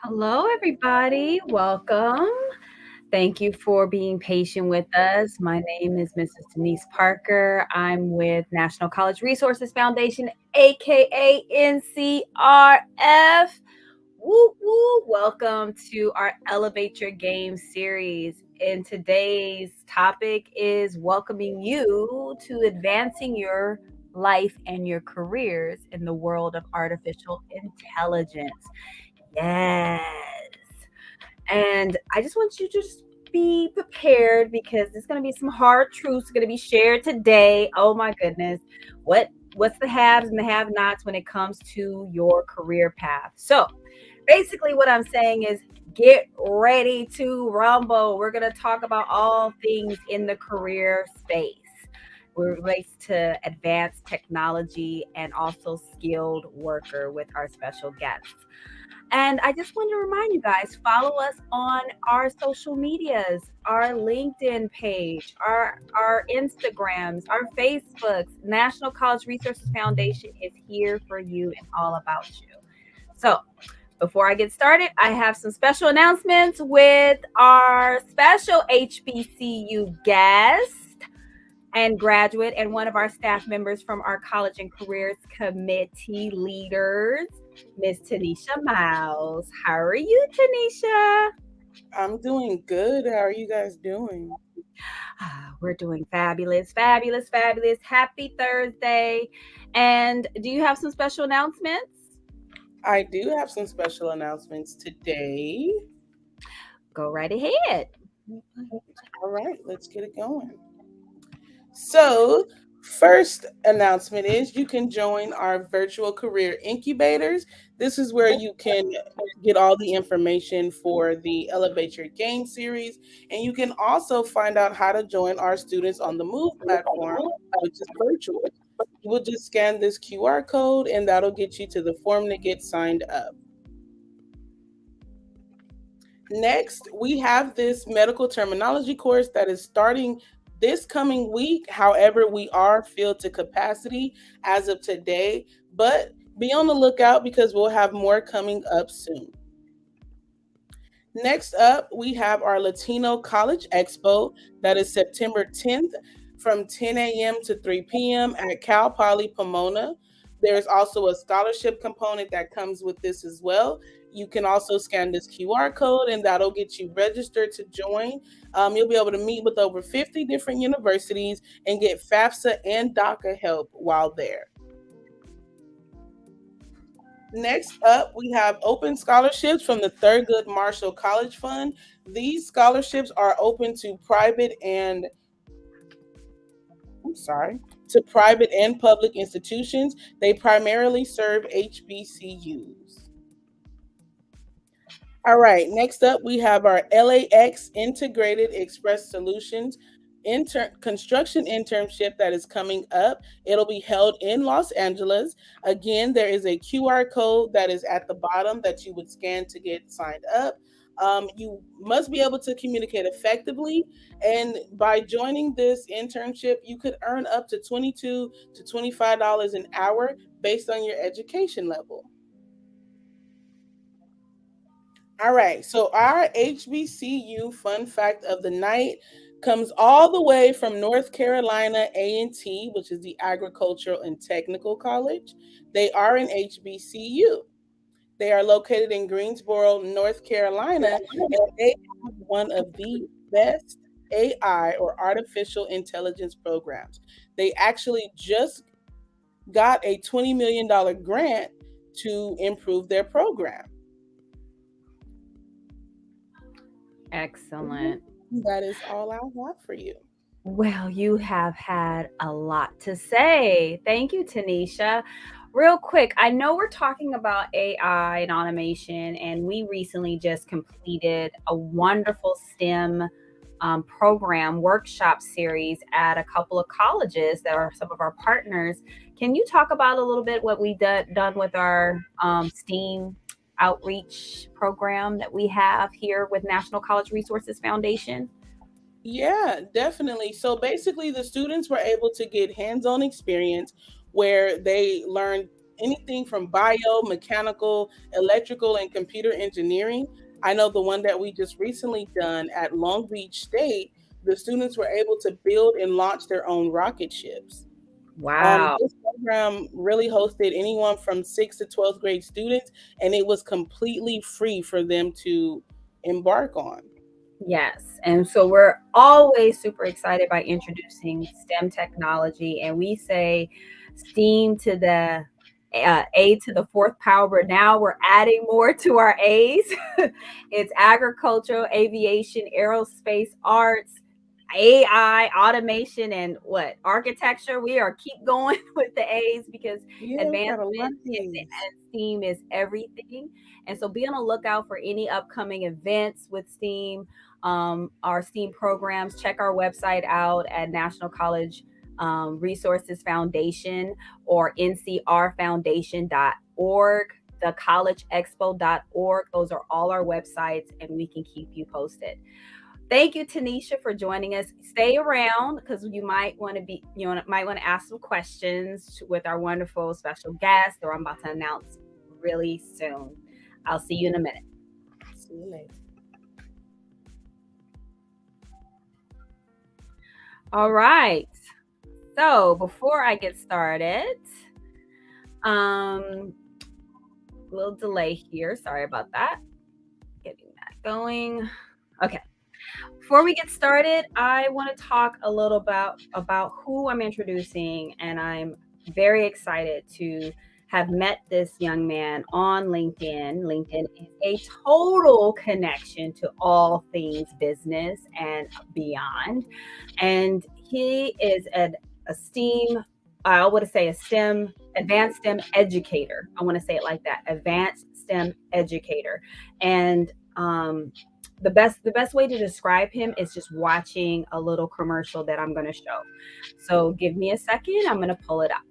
Hello, everybody. Welcome. Thank you for being patient with us. My name is Mrs. Denise Parker. I'm with National College Resources Foundation, aka NCRF. Woo woo! Welcome to our Elevate Your Game series. And today's topic is welcoming you to advancing your life and your careers in the world of artificial intelligence. Yes. And I just want you to just be prepared because there's going to be some hard truths going to be shared today. Oh my goodness. What's the haves and the have-nots when it comes to your career path? So, basically what I'm saying is get ready to rumble. We're going to talk about all things in the career space. We relates to advanced technology and also skilled worker with our special guests. And I just want to remind you guys, follow us on our social medias, our LinkedIn page, our Instagrams, our Facebooks. National College Resources Foundation is here for you and all about you. So before I get started, I have some special announcements with our special HBCU guest and graduate and one of our staff members from our College and Careers Committee leaders, Miss Tanisha Miles. How are you, Tanisha? I'm doing good. How are you guys doing? We're doing fabulous, fabulous, fabulous. Happy Thursday. And do you have some special announcements? I do have some special announcements today. Go right ahead. All right, let's get it going. So, first announcement is you can join our virtual career incubators. This is where you can get all the information for the Elevate Your Game series, and you can also find out how to join our Students on the Move platform, which is virtual. You will just scan this QR code, and that'll get you to the form to get signed up. Next, we have this medical terminology course that is starting this coming week. However, we are filled to capacity as of today, but be on the lookout because we'll have more coming up soon. Next up, we have our Latino College Expo that is September 10th from 10 a.m. to 3 p.m. at Cal Poly Pomona. There's also a scholarship component that comes with this as well. You can also scan this QR code and that'll get you registered to join. You'll be able to meet with over 50 different universities and get FAFSA and DACA help while there. Next up, we have open scholarships from the Thurgood Marshall College Fund. These scholarships are open to private and public institutions. They primarily serve HBCUs. All right, next up, we have our LAX Integrated Express Solutions construction internship that is coming up. It'll be held in Los Angeles. Again, there is a QR code that is at the bottom that you would scan to get signed up. You must be able to communicate effectively, and by joining this internship, you could earn up to $22 to $25 an hour based on your education level. All right, so our HBCU fun fact of the night comes all the way from North Carolina A&T, which is the Agricultural and Technical College. They are an HBCU. They are located in Greensboro, North Carolina, and they have one of the best AI or artificial intelligence programs. They actually just got a $20 million grant to improve their program. Excellent. That is all I have for you. Well, you have had a lot to say. Thank you, Tanisha. Real quick, I know we're talking about AI and automation, and we recently just completed a wonderful STEM program workshop series at a couple of colleges that are some of our partners. Can you talk about a little bit what we've done with our STEAM outreach program that we have here with National College Resources Foundation? Yeah, definitely. So basically, the students were able to get hands on experience where they learned anything from bio, mechanical, electrical, and computer engineering. I know the one that we just recently done at Long Beach State, the students were able to build and launch their own rocket ships. Wow. This program really hosted anyone from 6th to 12th grade students, and it was completely free for them to embark on. Yes. And so we're always super excited by introducing STEM technology. And we say STEAM to the A to the fourth power, but now we're adding more to our A's. It's agricultural, aviation, aerospace, arts, AI, automation, and what? Architecture. We are keep going with the A's because Yeah, we got a lot advancement of these. and STEAM is everything. And so be on the lookout for any upcoming events with STEAM, our STEAM programs. Check our website out at National College Resources Foundation or ncrfoundation.org, thecollegeexpo.org. Those are all our websites, and we can keep you posted. Thank you, Tanisha, for joining us. Stay around because might want to ask some questions with our wonderful special guest, or I'm about to announce really soon. I'll see you in a minute. See you later. All right. So before I get started, a little delay here. Sorry about that. Getting that going. Okay. Before we get started, I want to talk a little about who I'm introducing, and I'm very excited to have met this young man on LinkedIn. LinkedIn is a total connection to all things business and beyond. And he is a STEAM, I would say a STEM, advanced STEM educator. I want to say it like that, advanced STEM educator. And the best way to describe him is just watching a little commercial that I'm going to show. So give me a second. I'm going to pull it up.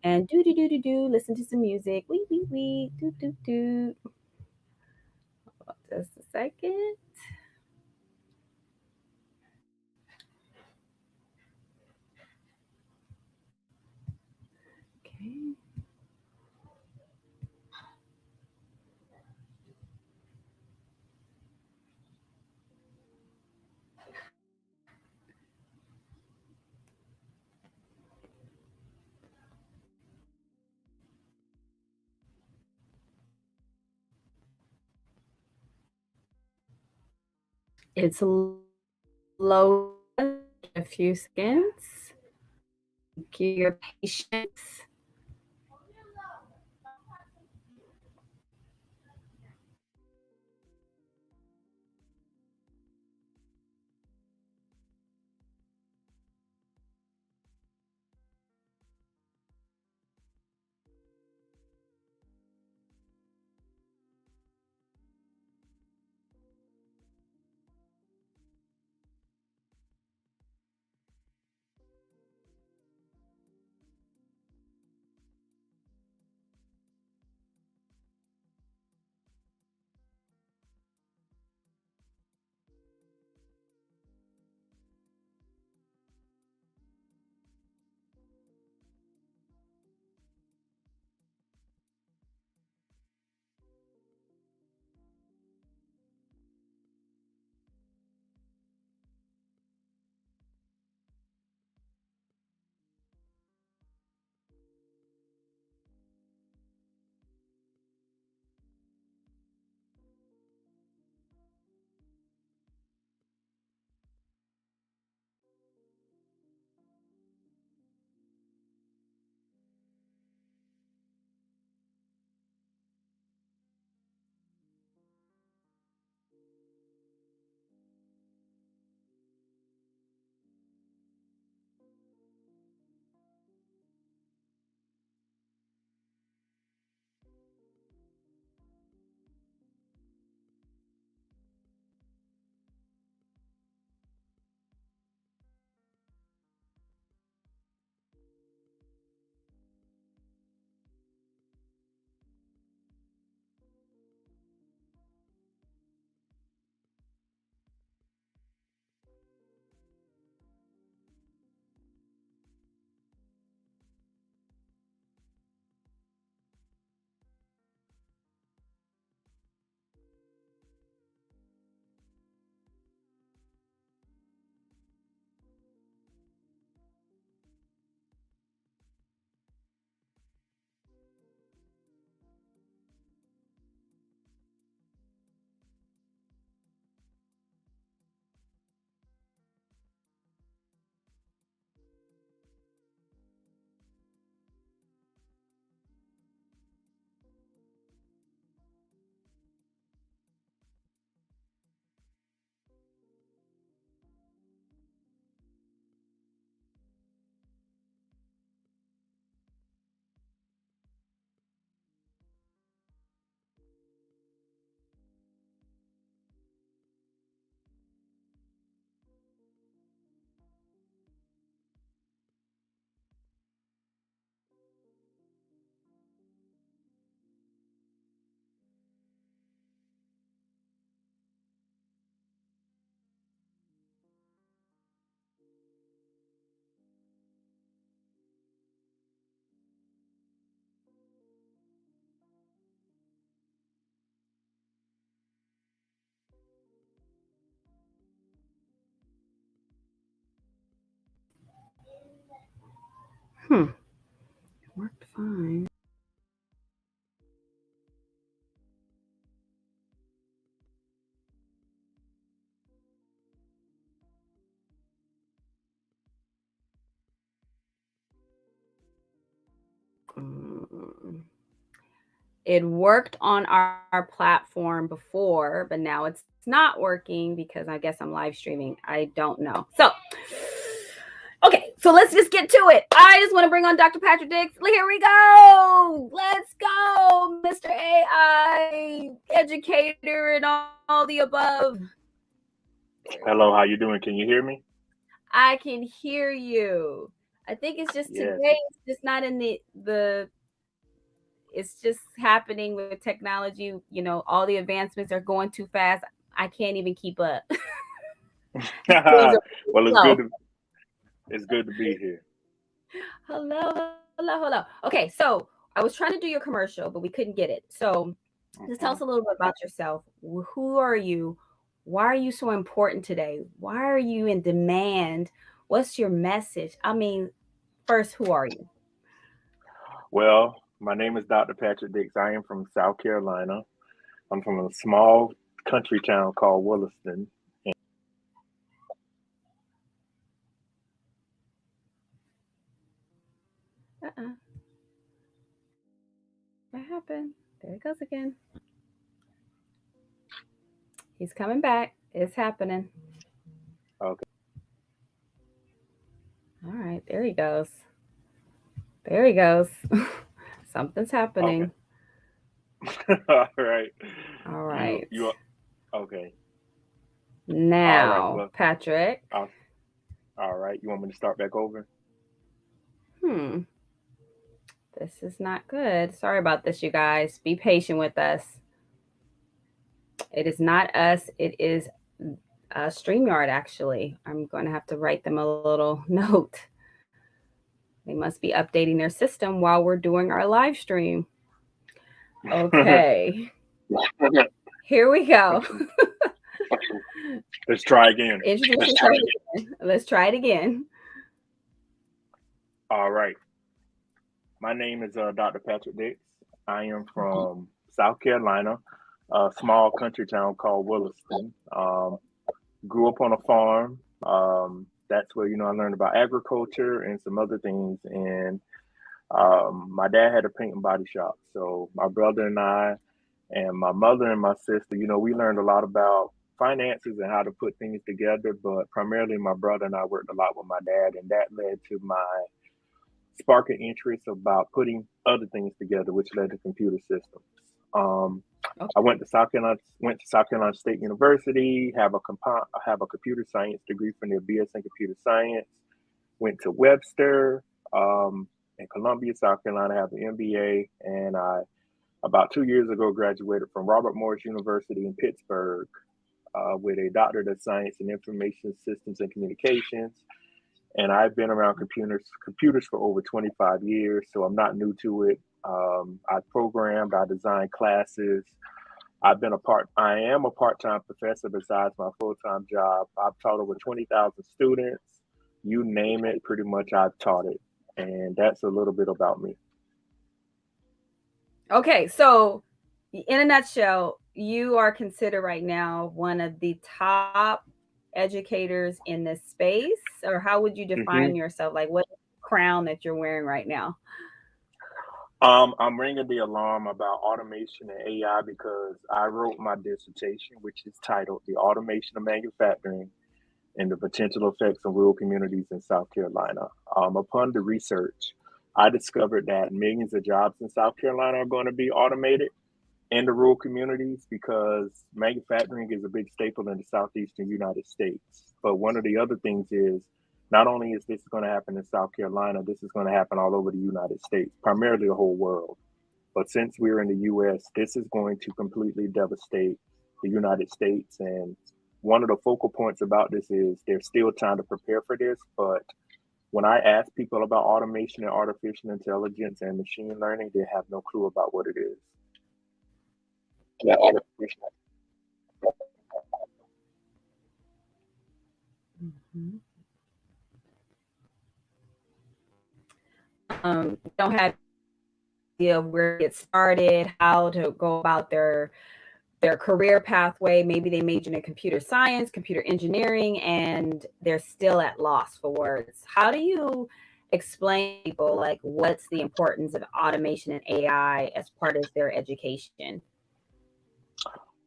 And do do do do do. Listen to some music. Wee wee wee. Do do do. Just a second. Okay. It's low. A few seconds. Thank you your patience. Worked fine. Mm. It worked on our platform before, but now it's not working because I guess I'm live streaming. I don't know. So, okay, so let's just get to it. I just want to bring on Dr. Patrick Dix. Here we go. Let's go, Mr. AI, educator, and all the above. Hello, how you doing? Can you hear me? I can hear you. I think it's just Yes. today. It's just not in the. It's just happening with technology. You know, all the advancements are going too fast. I can't even keep up. Things are Well, slow. It's good to be here. Hello. Okay, so I was trying to do your commercial, but we couldn't get it. So just tell Mhm. us a little bit about yourself. Who are you? Why are you so important today? Why are you in demand? What's your message? I mean, first, who are you? Well, my name is Dr. Patrick Dix. I am from South Carolina. I'm from a small country town called Williston. Uh-uh. What happened? There it goes again. He's coming back. It's happening. Okay. All right, there he goes. There he goes. Something's Okay. happening. All right. All You right. you okay. All right. Now, Well, Patrick. uh, all right. You want me to start back over? Hmm. This is not good. Sorry about this, you guys. Be patient with us. It is not us. It is StreamYard, actually. I'm going to have to write them a little note. They must be updating their system while we're doing our live stream. Okay. Here we go. Let's try again. Introduce yourself again. Let's try it again. All right. My name is Dr. Patrick Dix. I am from South Carolina, a small country town called Williston. Grew up on a farm. That's where I learned about agriculture and some other things. And my dad had a paint and body shop, so my brother and I, and my mother and my sister, we learned a lot about finances and how to put things together. But primarily, my brother and I worked a lot with my dad, and that led to my sparking interest about putting other things together, which led to computer systems. Um, I went to South Carolina State University. Have a computer science degree from their BS in computer science. Went to Webster in Columbia, South Carolina. Have an MBA, and I about 2 years ago graduated from Robert Morris University in Pittsburgh with a doctorate of science in information systems and communications. And I've been around computers for over 25 years, so I'm not new to it. I programmed, I designed classes. I am a part-time professor besides my full-time job. I've taught over 20,000 students. You name it, pretty much I've taught it. And that's a little bit about me. Okay, so in a nutshell, you are considered right now one of the top educators in this space, or how would you hmm define yourself? Like, what crown that you're wearing right now? I'm ringing the alarm about automation and AI because I wrote my dissertation, which is titled The Automation of Manufacturing and the Potential Effects on Rural Communities in South Carolina. Upon the research, I discovered that millions of jobs in South Carolina are going to be automated in the rural communities because manufacturing is a big staple in the southeastern United States. But one of the other things is not only is this going to happen in South Carolina, this is going to happen all over the United States, primarily the whole world. But since we're in the US, this is going to completely devastate the United States. And one of the focal points about this is there's still time to prepare for this. But when I ask people about automation and artificial intelligence and machine learning, they have no clue about what it is. Yeah, artificial. Mhm. don't have idea of where to get started, how to go about their career pathway. Maybe they majored in computer science, computer engineering, and they're still at loss for words. How do you explain to people like what's the importance of automation and AI as part of their education?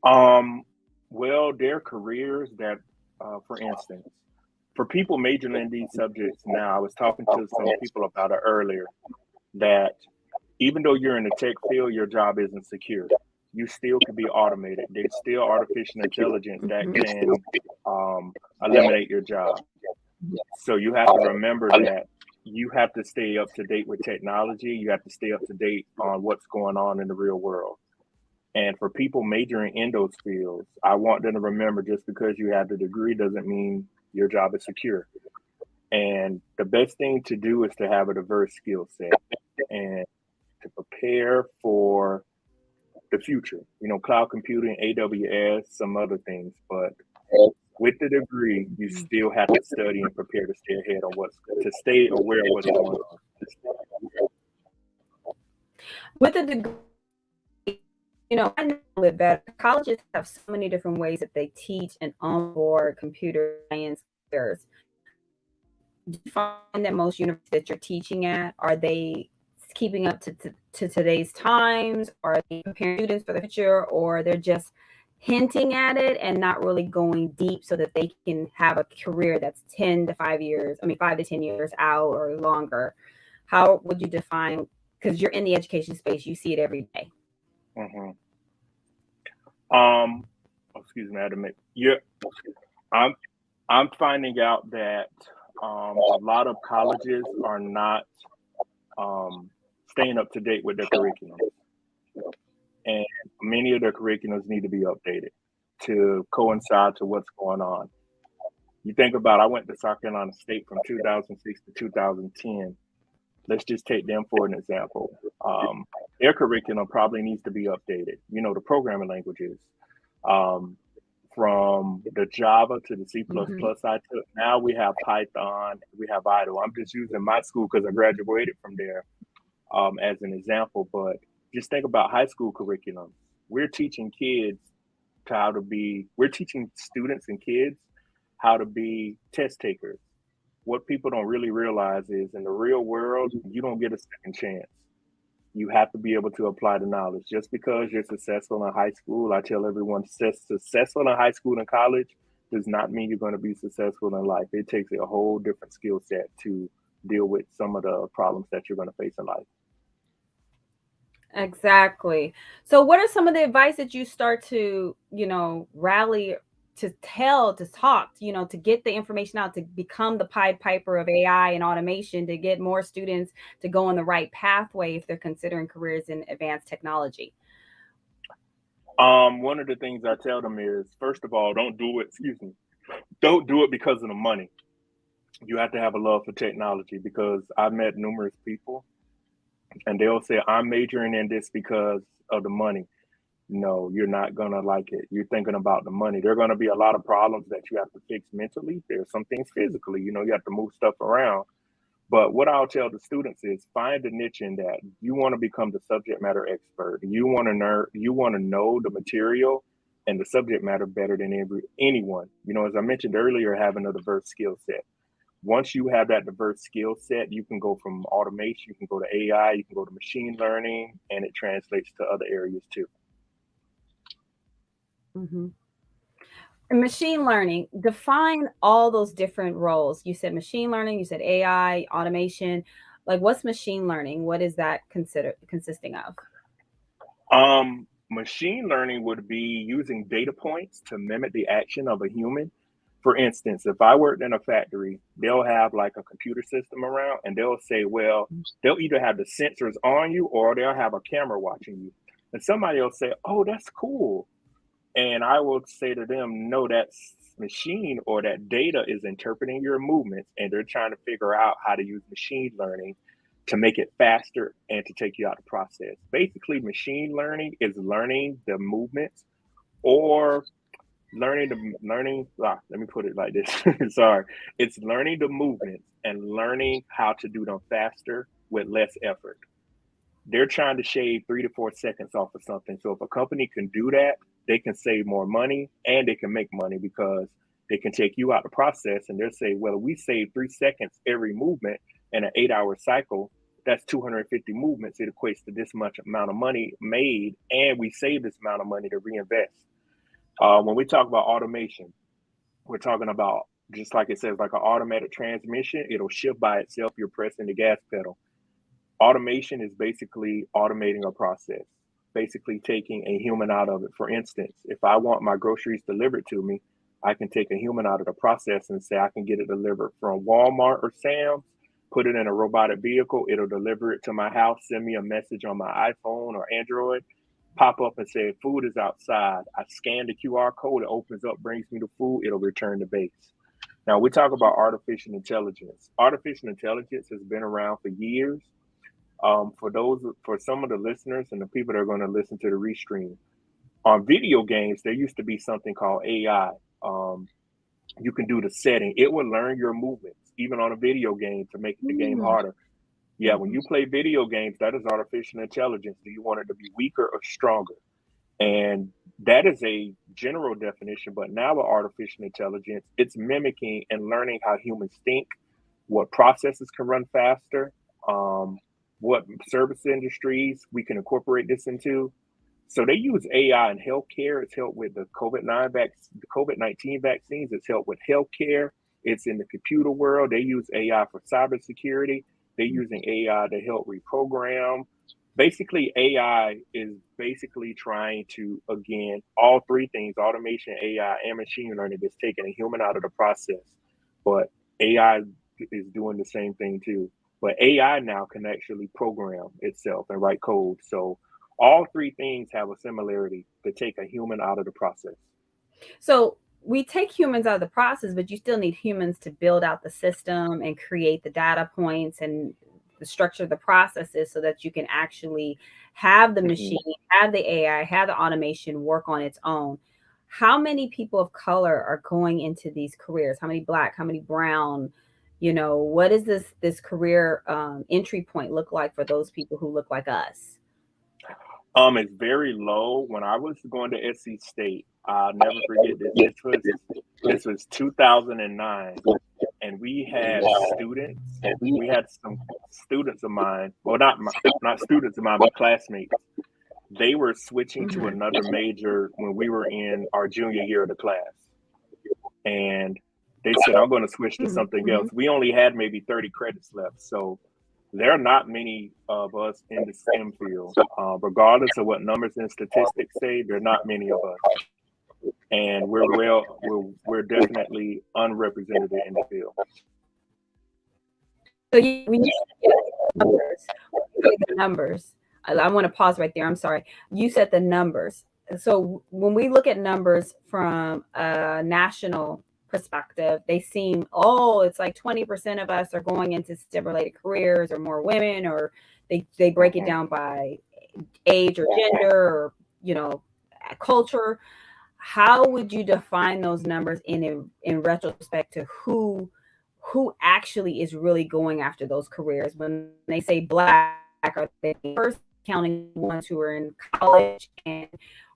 Well, there are careers that, for instance, for people majoring in these subjects now, I was talking to some people about it earlier, that even though you're in the tech field, your job isn't secure. You still could be automated. There's still artificial intelligence that can eliminate your job. So you have to remember that you have to stay up to date with technology. You have to stay up to date on what's going on in the real world. And for people majoring in those fields, I want them to remember just because you have the degree doesn't mean your job is secure. And the best thing to do is to have a diverse skill set and to prepare for the future. You know, cloud computing, AWS, some other things. But with the degree, you still have to study and prepare to stay ahead on to stay aware of what's going on. With a degree, I know a little bit better. Colleges have so many different ways that they teach and onboard computer science careers. Do you find that most universities that you're teaching at, are they keeping up to today's times? Are they preparing students for the future, or they're just hinting at it and not really going deep so that they can have a career that's 5 to 10 years out or longer? How would you define, because you're in the education space, you see it every day. Mm-hmm. Excuse me, Adam. Yeah, I'm finding out that a lot of colleges are not staying up to date with their curriculum, and many of their curriculums need to be updated to coincide to what's going on. You think about, I went to South Carolina State from 2006 to 2010. Let's just take them for an example. Their curriculum probably needs to be updated. You know, the programming languages, from the Java to the C++ I took. Now we have Python, we have Idle. I'm just using my school because I graduated from there as an example. But just think about high school curriculum. We're teaching we're teaching students and kids how to be test takers. What people don't really realize is in the real world, you don't get a second chance. You have to be able to apply the knowledge. Just because you're successful in high school, I tell everyone, successful in high school and college does not mean you're going to be successful in life. It takes a whole different skill set to deal with some of the problems that you're going to face in life. Exactly. So what are some of the advice that you start to, rally, to talk, to get the information out, to become the Pied Piper of AI and automation, to get more students to go on the right pathway if they're considering careers in advanced technology? One of the things I tell them is, first of all, don't do it because of the money. You have to have a love for technology, because I've met numerous people and they'll say, I'm majoring in this because of the money. No, you're not going to like it. You're thinking about the money. There are going to be a lot of problems that you have to fix mentally. There's some things physically, you have to move stuff around. But what I'll tell the students is, find a niche in that. You want to become the subject matter expert. You want to know the material and the subject matter better than anyone. As I mentioned earlier, having a diverse skill set. Once you have that diverse skill set, you can go from automation, you can go to AI, you can go to machine learning, and it translates to other areas too. Mm-hmm. And machine learning, define all those different roles. You said machine learning, you said AI, automation. Like, what's machine learning? What is that consisting of? Machine learning would be using data points to mimic the action of a human. For instance, if I worked in a factory, they'll have like a computer system around, and they'll say, well, they'll either have the sensors on you or they'll have a camera watching you. And somebody will say, oh, that's cool. And I will say to them, no, that machine or that data is interpreting your movements, and they're trying to figure out how to use machine learning to make it faster and to take you out of the process. Basically, machine learning is learning the movements, or let me put it like this. Sorry. It's learning the movements and learning how to do them faster with less effort. They're trying to shave 3 to 4 seconds off of something. So if a company can do that, they can save more money and they can make money because they can take you out the process and they'll say, well, we save 3 seconds every movement in an 8-hour cycle. That's 250 movements. It equates to this much amount of money made, and we save this amount of money to reinvest. When we talk about automation, we're talking about, just like it says, like an automatic transmission, it'll shift by itself. You're pressing the gas pedal. Automation is basically automating a process, basically taking a human out of it. For instance, if I want my groceries delivered to me, I can take a human out of the process and say I can get it delivered from Walmart or Sam's, put it in a robotic vehicle, it'll deliver it to my house, send me a message on my iPhone or Android, pop up and say food is outside. I scan the QR code, it opens up, brings me the food, it'll return to base. Now we talk about artificial intelligence. Artificial intelligence has been around for years. For some of the listeners and the people that are going to listen to the restream, on video games, there used to be something called AI. You can do the setting. It will learn your movements, even on a video game, to make the game harder. Yeah, when you play video games, that is artificial intelligence. Do you want it to be weaker or stronger? And that is a general definition. But now with artificial intelligence, it's mimicking and learning how humans think, what processes can run faster, what service industries we can incorporate this into. So they use AI in healthcare. It's helped with the COVID-19 vaccines. It's helped with healthcare. It's in the computer world. They use AI for cybersecurity. They're using AI to help reprogram. Basically, AI is basically trying to, again, all three things, automation, AI, and machine learning, is taking a human out of the process. But AI is doing the same thing too. But AI now can actually program itself and write code. So all three things have a similarity to take a human out of the process. So we take humans out of the process, but you still need humans to build out the system and create the data points and the structure of the processes so that you can actually have the machine, have the AI, have the automation work on its own. How many people of color are going into these careers? How many Black, how many brown? What is this career entry point look like for those people who look like us? It's very low. When I was going to SC State, I'll never forget this. This was 2009, and we had students. We had some students of mine. Well, not students of mine, but classmates. They were switching to another major when we were in our junior year of the class, and they said, "I'm going to switch to something else." We only had maybe 30 credits left, so there are not many of us in the STEM field. Regardless of what numbers and statistics say, there are not many of us, and we're definitely unrepresented in the field. So when you the numbers, I want to pause right there. I'm sorry. You said the numbers. So when we look at numbers from a national perspective, they seem, it's like 20% of us are going into STEM related careers, or more women, or they break it down by age or gender or culture. How would you define those numbers in retrospect to who actually is really going after those careers? When they say Black, are they first counting ones who are in college and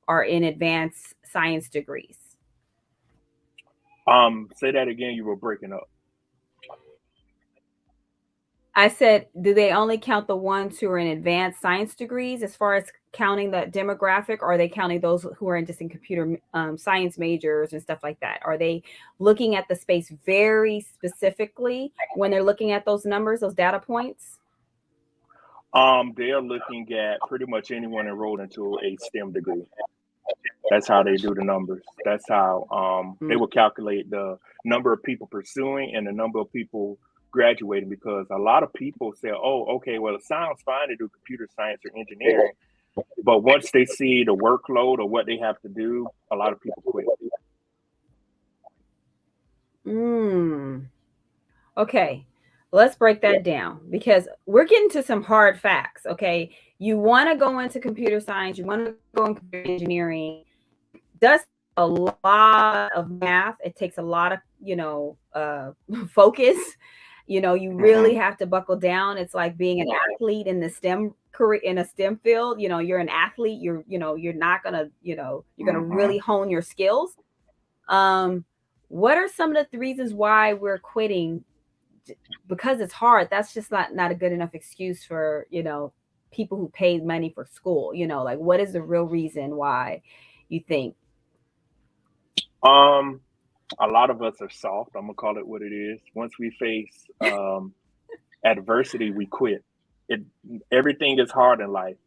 are in advanced science degrees? Say that again. You were breaking up. I said, do they only count the ones who are in advanced science degrees as far as counting that demographic, or are they counting those who are in computer science majors and stuff like that? Are they looking at the space very specifically when they're looking at those numbers, those data points? They are looking at pretty much anyone enrolled into a STEM degree. That's how they do the numbers. That's how they will calculate the number of people pursuing and the number of people graduating, because a lot of people say, oh, okay, well, it sounds fine to do computer science or engineering, but once they see the workload or what they have to do, a lot of people quit. Okay, let's break that down, because we're getting to some hard facts. Okay, you want to go into computer science, you want to go into computer engineering. Does a lot of math. It takes a lot of focus. You really have to buckle down. It's like being an athlete in the STEM career, in a STEM field. You're an athlete. You're not gonna, you're gonna really hone your skills. What are some of the reasons why we're quitting? Because it's hard. That's just not a good enough excuse for, people who paid money for school. Like, what is the real reason why you think? A lot of us are soft. I'm gonna call it what it is. Once we face adversity, we quit. It Everything is hard in life,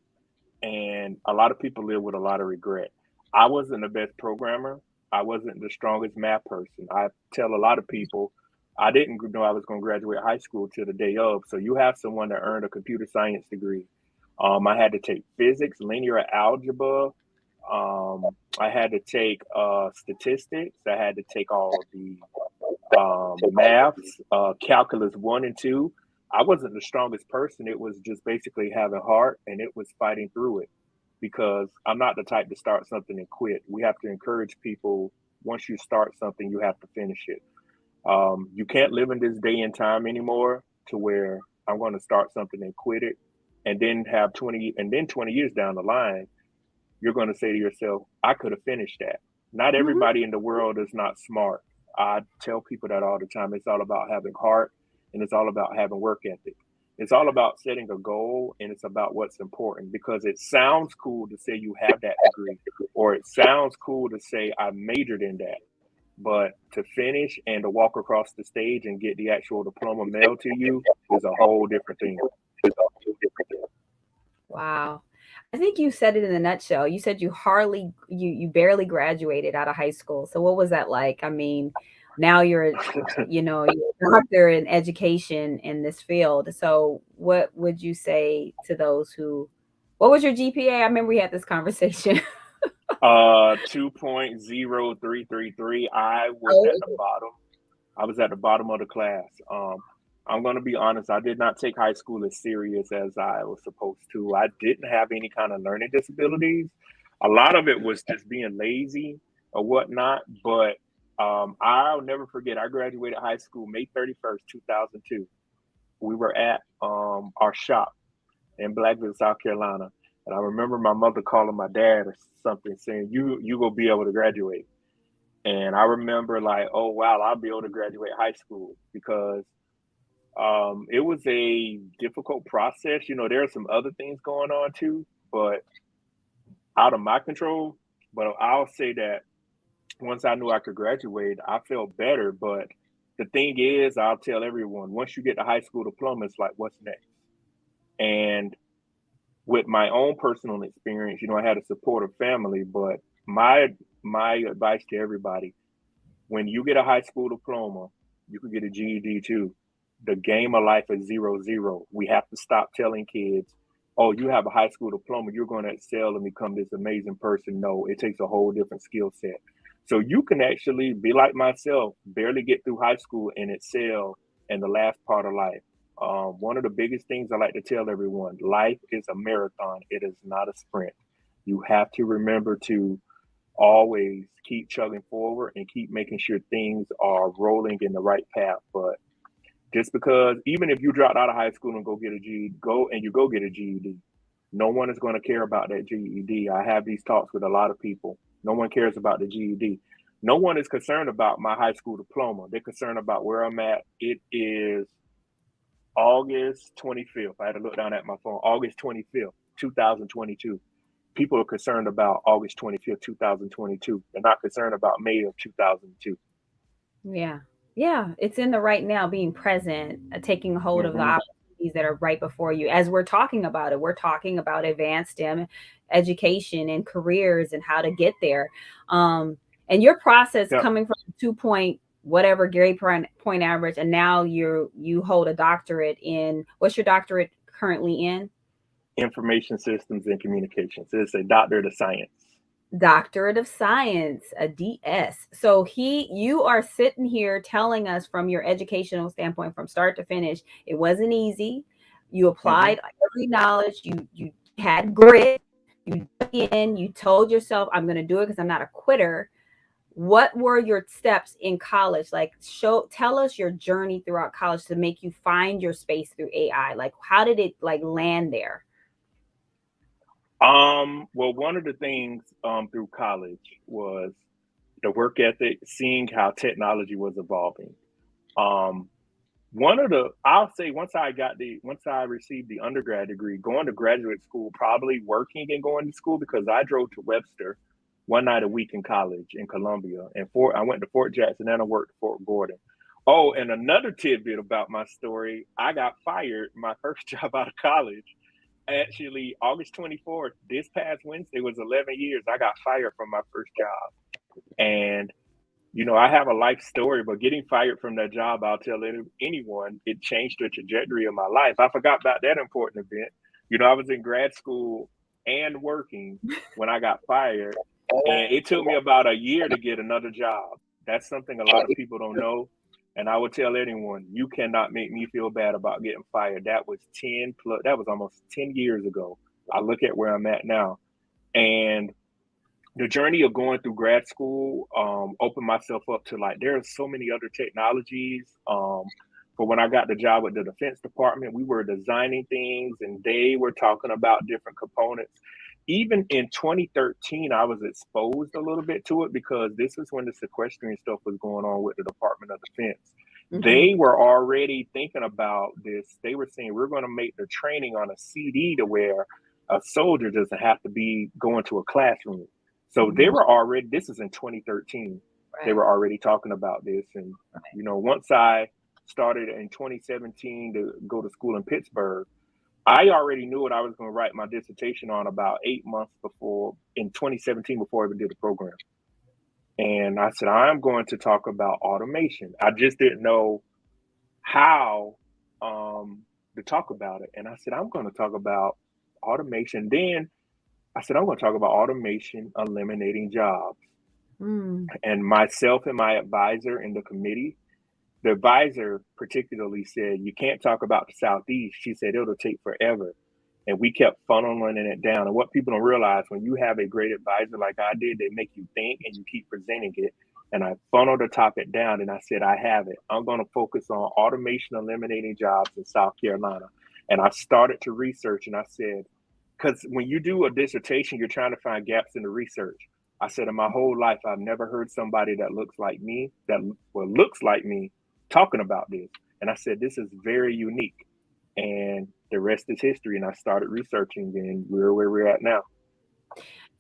and a lot of people live with a lot of regret. I wasn't the best programmer. I wasn't the strongest math person. I tell a lot of people I didn't know I was going to graduate high school till the day of. So you have someone that earned a computer science degree. I had to take physics, linear algebra. I had to take statistics. I had to take all of the maths, calculus 1 and 2. I wasn't the strongest person. It was just basically having heart, and it was fighting through it, because I'm not the type to start something and quit. We have to encourage people. Once you start something, you have to finish it. You can't live in this day and time anymore to where I'm going to start something and quit it, and then have 20 years down the line, you're going to say to yourself, I could have finished that. Not Mhm. everybody in the world is not smart. I tell people that all the time. It's all about having heart, and it's all about having work ethic. It's all about setting a goal, and it's about what's important, because it sounds cool to say you have that degree, or it sounds cool to say I majored in that. But to finish and to walk across the stage and get the actual diploma mailed to you is a whole different thing. Wow. I think you said it in a nutshell. You said you barely graduated out of high school. So what was that like? I mean, now you're a doctor in education in this field. So what would you say to those who, what was your GPA? I remember we had this conversation. 2.0333. I was at the Oh, bottom. I was at the bottom of the class. I'm going to be honest. I did not take high school as serious as I was supposed to. I didn't have any kind of learning disabilities. A lot of it was just being lazy or whatnot. But I'll never forget. I graduated high school May 31st, 2002. We were at our shop in Blackville, South Carolina, and I remember my mother calling my dad or something, saying, "You gonna be able to graduate." And I remember, like, oh wow, I'll be able to graduate high school, because it was a difficult process. There are some other things going on too, but out of my control. But I'll say that once I knew I could graduate, I felt better. But the thing is, I'll tell everyone, once you get the high school diploma, it's like, what's next? And with my own personal experience, I had a supportive family, but my advice to everybody: when you get a high school diploma, you could get a GED too. The game of life is 0-0. We have to stop telling kids, "Oh, you have a high school diploma, you're going to excel and become this amazing person." No, it takes a whole different skill set. So you can actually be like myself, barely get through high school and excel in the last part of life. One of the biggest things I like to tell everyone: life is a marathon, it is not a sprint. You have to remember to always keep chugging forward and keep making sure things are rolling in the right path. But just because, even if you dropped out of high school and go get a GED, no one is going to care about that GED. I have these talks with a lot of people. No one cares about the GED. No one is concerned about my high school diploma. They're concerned about where I'm at. It is August 25th. I had to look down at my phone. August 25th, 2022. People are concerned about August 25th, 2022. They're not concerned about May of 2002. yeah. Yeah. It's in the right now, being present, taking hold of the Mm-hmm. opportunities that are right before you. As we're talking about it, we're talking about advanced STEM education and careers and how to get there. Um, and your process Yep. coming from 2 point whatever grade point average, and now you hold a doctorate in, what's your doctorate currently in? Information systems and communications. It's a doctorate of science. Doctorate of Science, a DS. So you are sitting here telling us from your educational standpoint, from start to finish, it wasn't easy. You Mm-hmm. applied every knowledge. You had grit. You dug in. You told yourself, "I'm going to do it because I'm not a quitter." what were your steps in college? Like, tell us your journey throughout college to make you find your space through AI. Like, how did it like land there? Well, one of the things through college was the work ethic, seeing how technology was evolving. Um, I'll say once I received the undergrad degree, going to graduate school, probably working and going to school, because I drove to Webster one night a week in college in Columbia, and I went to Fort Jackson and I worked at Fort Gordon. Oh, and another tidbit about my story, I got fired my first job out of college. Actually, August 24th, this past Wednesday was 11 years. I got fired from my first job. And I have a life story, but getting fired from that job, I'll tell anyone, it changed the trajectory of my life. I forgot about that important event. I was in grad school and working when I got fired, and it took me about a year to get another job. That's something a lot of people don't know. And I would tell anyone, you cannot make me feel bad about getting fired. That was that was almost 10 years ago. I look at where I'm at now. And the journey of going through grad school opened myself up to, like, there are so many other technologies. But when I got the job with the Defense Department, we were designing things and they were talking about different components. Even in 2013, I was exposed a little bit to it, because this is when the sequestering stuff was going on with the Department of Defense. They were already thinking about this. They were saying, we're going to make the training on a CD to where a soldier doesn't have to be going to a classroom. So they were already, this is in 2013, they were already talking about this. And, once I started in 2017 to go to school in Pittsburgh, I already knew what I was going to write my dissertation on about 8 months before, in 2017, before I even did the program. And I said, I'm going to talk about automation. I just didn't know how to talk about it. And I said, I'm going to talk about automation. Then I said, I'm going to talk about automation eliminating jobs. And myself and my advisor in the committee, the advisor particularly said, you can't talk about the Southeast. She said, it'll take forever. And we kept funneling it down. And what people don't realize, when you have a great advisor like I did, they make you think and you keep presenting it. And I funneled the topic down and I said, I have it. I'm going to focus on automation eliminating jobs in South Carolina. And I started to research, and I said, because when you do a dissertation, you're trying to find gaps in the research. I said, in my whole life, I've never heard somebody that looks like me, looks like me, talking about this. And I said, this is very unique. And the rest is history. And I started researching, and we're where we're at now.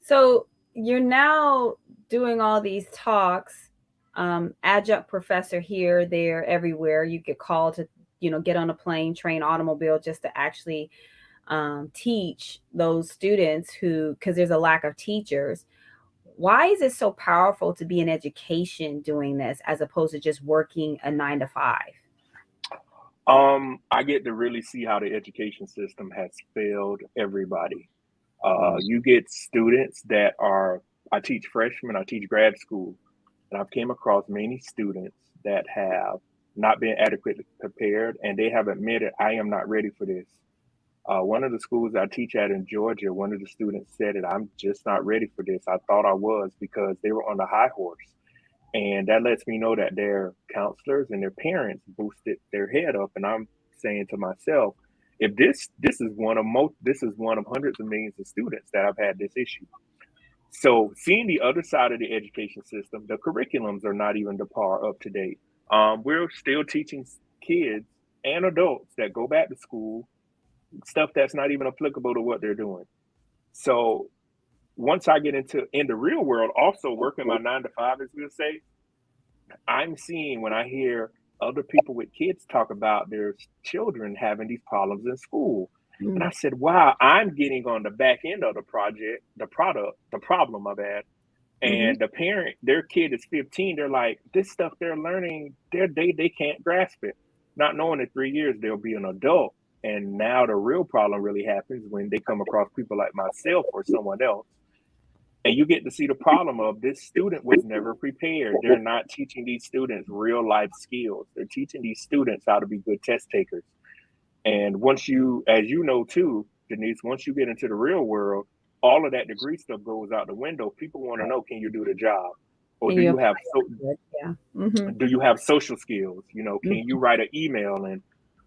So you're now doing all these talks, adjunct professor here, there, everywhere. You get called to, get on a plane, train, automobile, just to actually teach those students because there's a lack of teachers. Why is it so powerful to be in education doing this as opposed to just working a 9 to 5? I get to really see how the education system has failed everybody. You get students that I teach freshmen, I teach grad school, and I've came across many students that have not been adequately prepared, and they have admitted, I am not ready for this. One of the schools I teach at in Georgia, one of the students said it, I'm just not ready for this. I thought I was, because they were on the high horse. And that lets me know that their counselors and their parents boosted their head up. And I'm saying to myself, if this is one of hundreds of millions of students that have had this issue. So seeing the other side of the education system, the curriculums are not even up to date. We're still teaching kids and adults that go back to school stuff that's not even applicable to what they're doing. So once I get in the real world, also working my 9 to 5, as we'll say, I'm seeing, when I hear other people with kids talk about their children having these problems in school. And I said, wow, I'm getting on the back end of the problem, my bad. And the parent, their kid is 15. They're like, this stuff they're learning, they can't grasp it. Not knowing in 3 years they'll be an adult. And now the real problem really happens when they come across people like myself or someone else. And you get to see the problem of, this student was never prepared. They're not teaching these students real life skills. They're teaching these students how to be good test takers. And once you, as you know too, Denise, once you get into the real world, all of that degree stuff goes out the window. People want to know, can you do the job? or And do you you apply have it. Yeah. Mm-hmm. do you have social skills? You know, can you write an email? And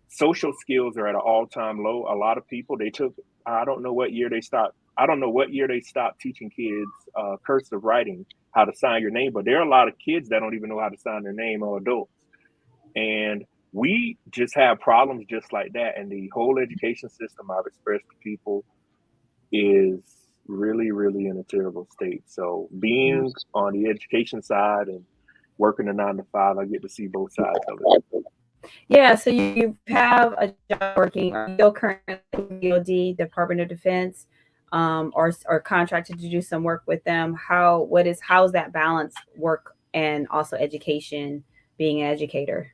social skills are at an all-time low. A lot of people, they took, I don't know what year they stopped. I don't know what year they stopped teaching kids cursive writing, how to sign your name, but there are a lot of kids that don't even know how to sign their name, or adults. And we just have problems just like that. And the whole education system, I've expressed to people, is really, really in a terrible state. So Yeah. being on the education side and working a 9 to 5, I get to see both sides of it. Yeah, so you have a job working. Are you still currently with DoD, Department of Defense, or contracted to do some work with them? How's that balance work and also education, being an educator?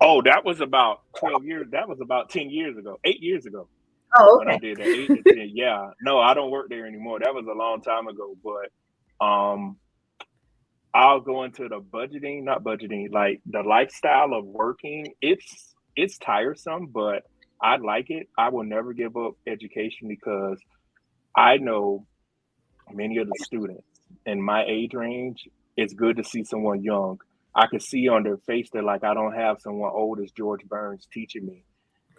Oh, that was about 12 years. That was about 10 years ago, 8 years ago Oh, when I okay. did that. 8 to 10. Yeah. No, I don't work there anymore. That was a long time ago. But I'll go into the budgeting, not budgeting, like the lifestyle of working. It's tiresome, but I like it. I will never give up education because I know many of the students in my age range. It's good to see someone young. I can see on their face they're like, I don't have someone old as George Burns teaching me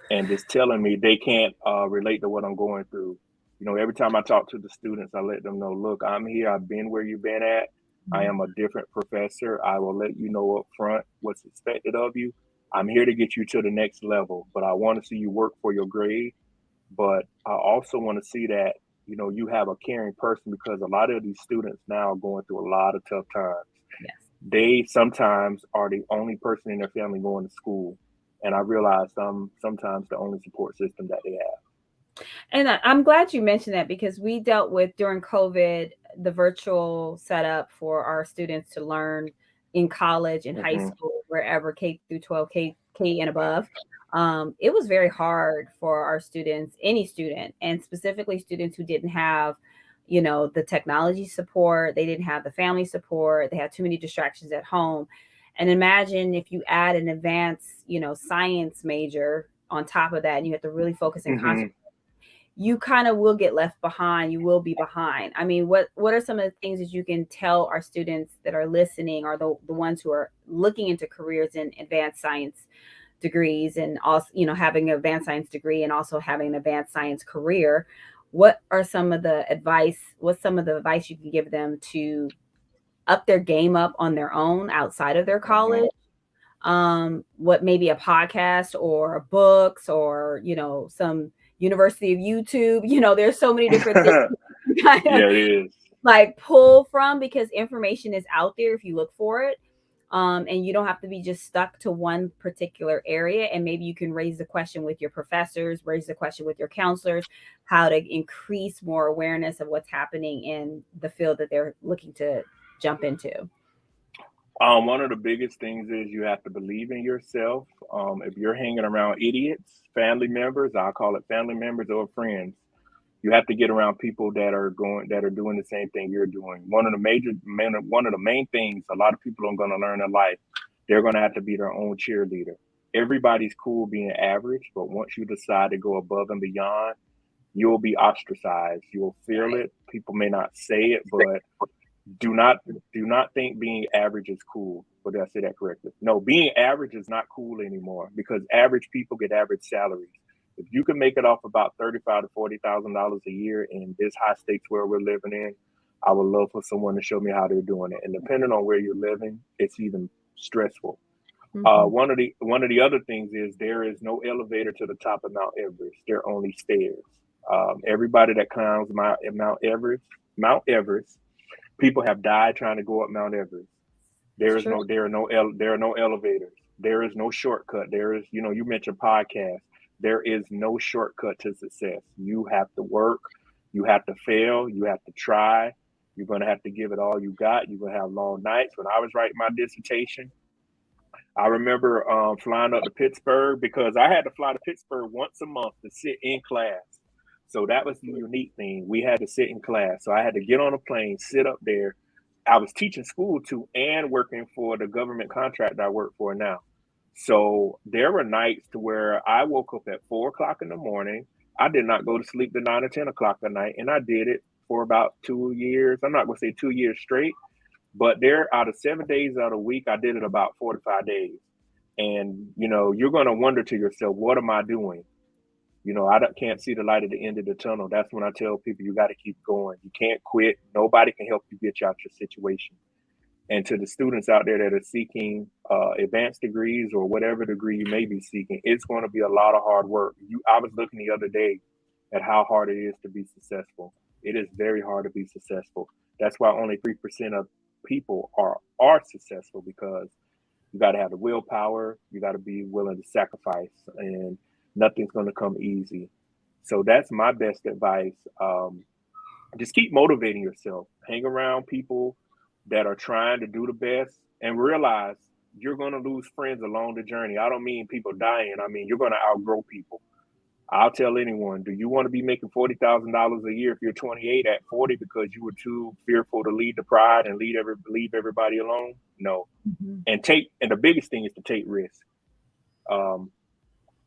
and just telling me they can't relate to what I'm going through. You know, every time I talk to the students, I let them know, look, I'm here. I've been where you've been at. I am a different professor. I will let you know up front what's expected of you. I'm here to get you to the next level, but I want to see you work for your grade. But I also want to see that, you know, you have a caring person, because a lot of these students now are going through a lot of tough times. Yes. They sometimes are the only person in their family going to school. And I realize sometimes the only support system that they have. And I'm glad you mentioned that because we dealt with during COVID the virtual setup for our students to learn in college and high Hmm. school, wherever K through 12, K and above. It was very hard for our students, any student, and specifically students who didn't have, the technology support, they didn't have the family support, they had too many distractions at home. And imagine if you add an advanced, science major on top of that, and you have to really focus and concentrate, Hmm. you kind of will get left behind. You will be behind. I mean, what are some of the things that you can tell our students that are listening, or the ones who are looking into careers in advanced science degrees, and also, having an advanced science degree and also having an advanced science career? What's some of the advice you can give them to up their game up on their own outside of their Hmm. college? What, maybe a podcast or books, or some University of YouTube. There's so many different things you kind of Yeah, it is. like pull from, because information is out there if you look for it. And you don't have to be just stuck to one particular area. And maybe you can raise the question with your professors, raise the question with your counselors, how to increase more awareness of what's happening in the field that they're looking to jump into. One of the biggest things is you have to believe in yourself. If you're hanging around idiots, family members, I call it family members or friends, you have to get around people that are doing the same thing you're doing. One of the main things a lot of people are going to learn in life, they're going to have to be their own cheerleader. Everybody's cool being average, but once you decide to go above and beyond, you'll be ostracized. You'll feel Right. it. People may not say it, but do not do not think being average is cool. Or did I say that correctly? No, being average is not cool anymore, because average people get average salaries. If you can make it off about $35,000 to $40,000 a year in this high stakes where we're living in, I would love for someone to show me how they're doing it. And depending on where you're living, it's even stressful. Hmm. One of the other things is there is no elevator to the top of Mount Everest. There are only stairs. Everybody that climbs Mount Everest, people have died trying to go up Mount Everest. It's true. There are no elevators. There is no shortcut. There is, you mentioned podcast. There is no shortcut to success. You have to work. You have to fail. You have to try. You're going to have to give it all you got. You're going to have long nights. When I was writing my dissertation, I remember flying up to Pittsburgh, because I had to fly to Pittsburgh once a month to sit in class. So that was the unique thing. We had to sit in class. So I had to get on a plane, sit up there. I was teaching school too and working for the government contract I work for now. So there were nights to where I woke up at 4 o'clock in the morning. I did not go to sleep to 9 or 10 o'clock at night. And I did it for about 2 years. I'm not going to say 2 years straight, But there, out of 7 days out of the week, I did it about 4 to 5 days. And, you're going to wonder to yourself, what am I doing? I can't see the light at the end of the tunnel. That's when I tell people you got to keep going. You can't quit. Nobody can help you get you out your situation. And to the students out there that are seeking advanced degrees or whatever degree you may be seeking, it's going to be a lot of hard work. I was looking the other day at how hard it is to be successful. It is very hard to be successful. That's why only 3% of people are successful, because you got to have the willpower. You got to be willing to sacrifice, and nothing's going to come easy. So that's my best advice. Just keep motivating yourself. Hang around people that are trying to do the best, and realize you're going to lose friends along the journey. I don't mean people dying. I mean, you're going to outgrow people. I'll tell anyone, do you want to be making $40,000 a year if you're 28 at 40 because you were too fearful to lead the pride and leave everybody alone? No. Mm-hmm. And the biggest thing is to take risks.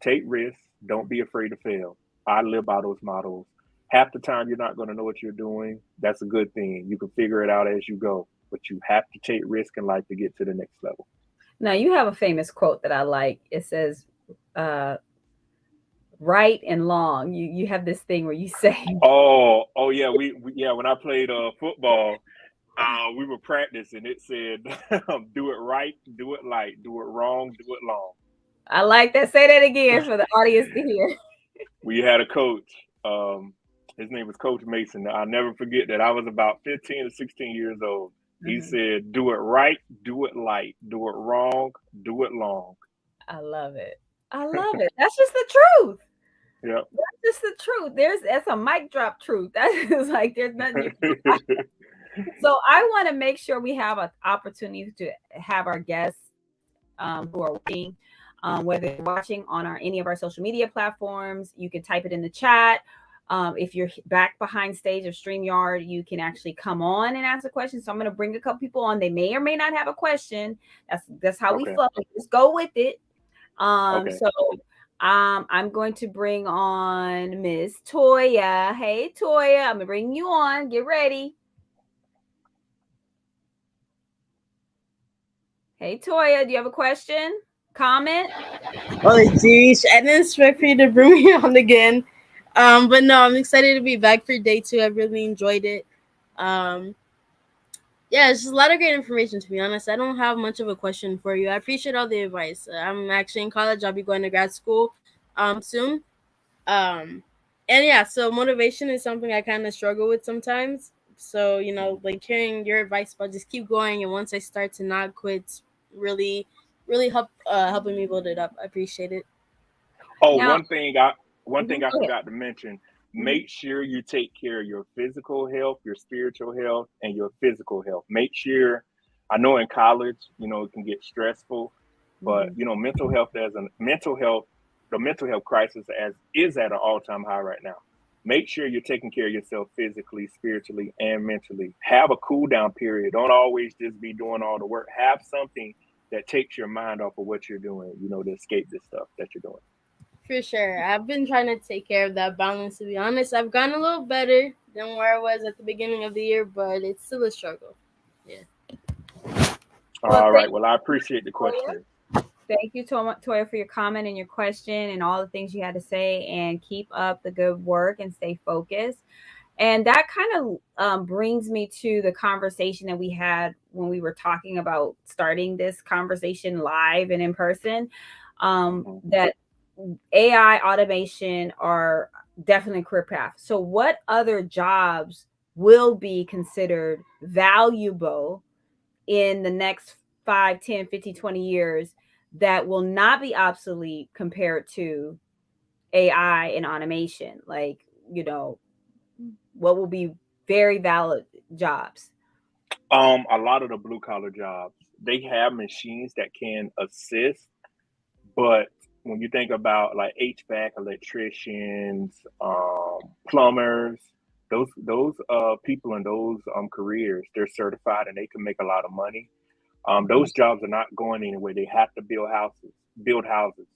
Take risks. Don't be afraid to fail. I live by those models. Half the time you're not going to know what you're doing. That's a good thing. You can figure it out as you go, but you have to take risk in life to get to the next level. Now, you have a famous quote that I like. It says, right and long. You have this thing where you say, oh yeah, we when I played football, we were practicing. It said, do it right, do it light, do it wrong, do it long. I like that. Say that again for the audience to hear. We had a coach. His name was Coach Mason. I'll never forget that. I was about 15 or 16 years old. He said, do it right, do it light, do it wrong, do it long. I love it. I love it. That's just the truth. Yeah. That's just the truth. That's a mic drop truth. That is like, there's nothing. So I want to make sure we have an opportunity to have our guests who are watching, whether you're watching on any of our social media platforms, you can type it in the chat. If you're back behind stage of StreamYard, you can actually come on and ask a question. So I'm going to bring a couple people on. They may or may not have a question. That's how we flow. Just go with it. So I'm going to bring on Miss Toya. Hey, Toya, I'm going to bring you on. Get ready. Hey, Toya, do you have a question? Comment? Oh, geez. I didn't expect for you to bring me on again. But no, I'm excited to be back for day 2. I really enjoyed it. Yeah, it's just a lot of great information, to be honest. I don't have much of a question for you. I appreciate all the advice. I'm actually in college. I'll be going to grad school soon. And yeah, so motivation is something I kind of struggle with sometimes. So, like hearing your advice about just keep going, and once I start to not quit, really helping me build it up. I appreciate it. Oh, now, one thing I forgot to mention. Make sure you take care of your physical health, your spiritual health, and your physical health. Make sure, I know in college, it can get stressful, but the mental health crisis is at an all-time high right now. Make sure you're taking care of yourself physically, spiritually, and mentally. Have a cool down period. Don't always just be doing all the work. Have something that takes your mind off of what you're doing, to escape this stuff that you're doing. For sure. I've been trying to take care of that balance, to be honest. I've gotten a little better than where I was at the beginning of the year, but it's still a struggle. Yeah. All right. Well, I appreciate the question. Thank you, Toya, for your comment and your question and all the things you had to say, and keep up the good work and stay focused. And that kind of brings me to the conversation that we had when we were talking about starting this conversation live and in person, that AI, automation are definitely a career path. So what other jobs will be considered valuable in the next 5, 10, 15, 20 years that will not be obsolete compared to AI and automation? Like, what will be very valid jobs? A lot of the blue collar jobs, they have machines that can assist, but when you think about like HVAC, electricians, plumbers, those people in those careers, they're certified and they can make a lot of money. Those jobs are not going anywhere. They have to build houses.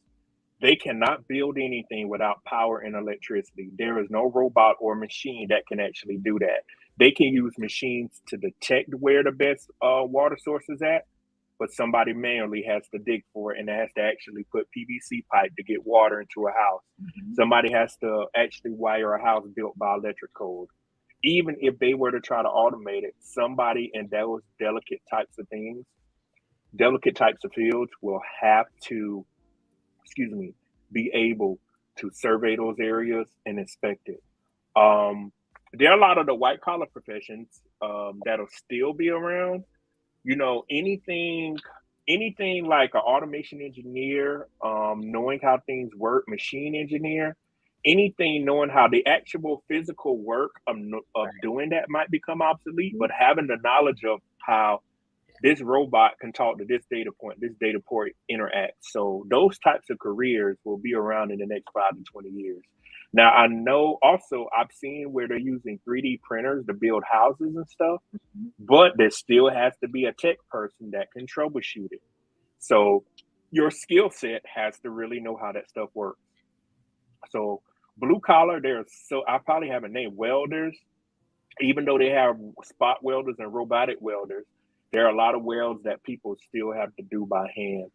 They cannot build anything without power and electricity. There is no robot or machine that can actually do that. They can use machines to detect where the best water source is at, but somebody manually has to dig for it and has to actually put PVC pipe to get water into a house. Somebody has to actually wire a house built by electric code. Even if they were to try to automate it, somebody in those delicate types of fields will have to, excuse me, be able to survey those areas and inspect it. Um, there are a lot of the white collar professions that'll still be around. You know, anything like an automation engineer, knowing how things work, machine engineer, anything knowing how the actual physical work of doing that might become obsolete, but having the knowledge of how this robot can talk to this data port interacts. So those types of careers will be around in the next 5 to 20 years. Now I know also I've seen where they're using 3D printers to build houses and stuff, but there still has to be a tech person that can troubleshoot it. So your skill set has to really know how that stuff works. So blue collar, I probably haven't named welders, even though they have spot welders and robotic welders, there are a lot of welds that people still have to do by hand.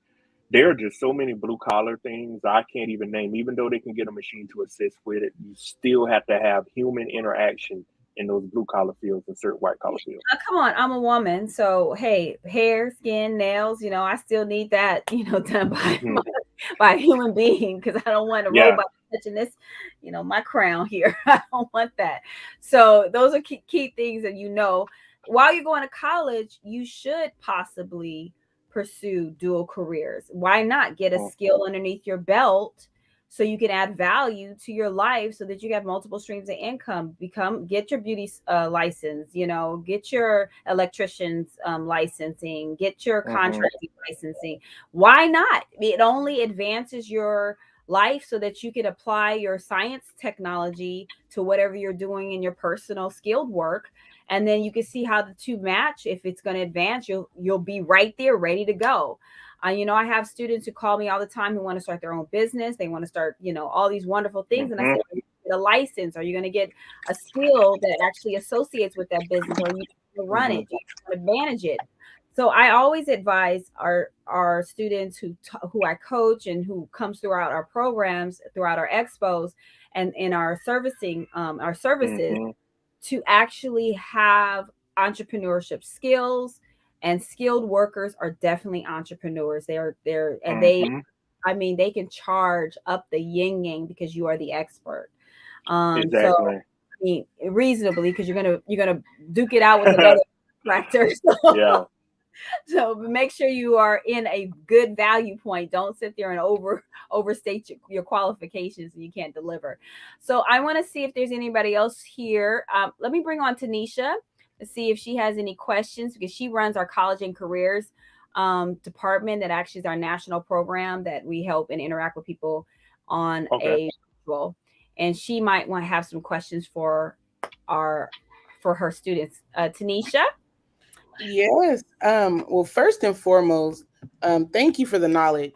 There are just so many blue collar things I can't even name. Even though they can get a machine to assist with it, you still have to have human interaction in those blue collar fields and certain white collar fields. Come on, I'm a woman, so hey, hair, skin, nails, I still need that, done by Mhm. by a human being because I don't want a Yeah. robot touching this, my crown here. I don't want that. So those are key things that while you're going to college, you should possibly pursue dual careers. Why not get a Mhm. skill underneath your belt so you can add value to your life so that you have multiple streams of income? Get your beauty license, get your electrician's licensing, get your Mhm. contracting licensing. Why not? It only advances your life so that you can apply your science technology to whatever you're doing in your personal skilled work, and then you can see how the two match. If it's going to advance, you'll be right there ready to go. I have students who call me all the time who want to start their own business. They want to start, all these wonderful things. And I Mhm. say, are you gonna get a license? Are you going to get a skill that actually associates with that business? Or are you going to run it? Mhm. Do you want to manage it? So I always advise our students who I coach and who comes throughout our programs, throughout our expos, and in our servicing our services, Mhm. to actually have entrepreneurship skills. And skilled workers are definitely entrepreneurs. Mhm. They can charge up the yin yang because you are the expert. So Exactly. reasonably, because you're gonna duke it out with another contractor. Yeah. So make sure you are in a good value point. Don't sit there and overstate your qualifications and you can't deliver. So I want to see if there's anybody else here. Let me bring on Tanisha to see if she has any questions, because she runs our college and careers department that actually is our national program that we help and interact with people on Okay. a virtual. And she might want to have some questions our for her students. Tanisha. Yes. Well, first and foremost, thank you for the knowledge.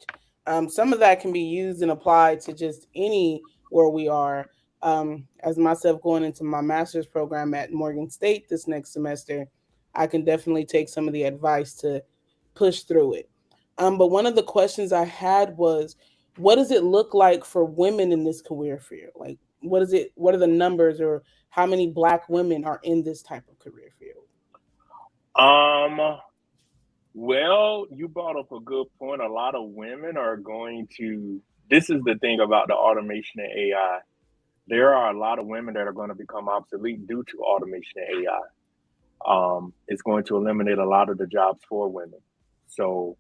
Some of that can be used and applied to just any where we are. As myself going into my master's program at Morgan State this next semester, I can definitely take some of the advice to push through it. But one of the questions I had was, what does it look like for women in this career field? Like, what is it? What are the numbers, or how many Black women are in this type of career field? Um. Well, you brought up a good point. A lot of women are going to. This is the thing about the automation and AI. There are a lot of women that are going to become obsolete due to automation and AI. It's going to eliminate a lot of the jobs for women. So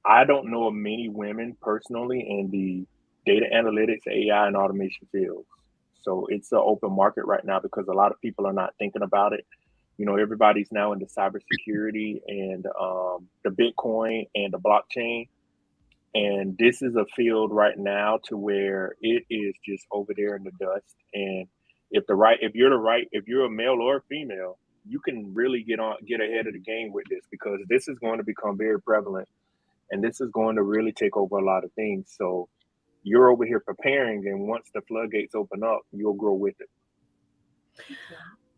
I don't know of many women personally in the data analytics, AI, and automation fields. So it's an open market right now because a lot of people are not thinking about it. You know, everybody's now into cybersecurity and the Bitcoin and the blockchain. And this is a field right now to where it is just over there in the dust. And if you're a male or a female, you can really get ahead of the game with this, because this is going to become very prevalent, and this is going to really take over a lot of things. So you're over here preparing, and once the floodgates open up, you'll grow with it.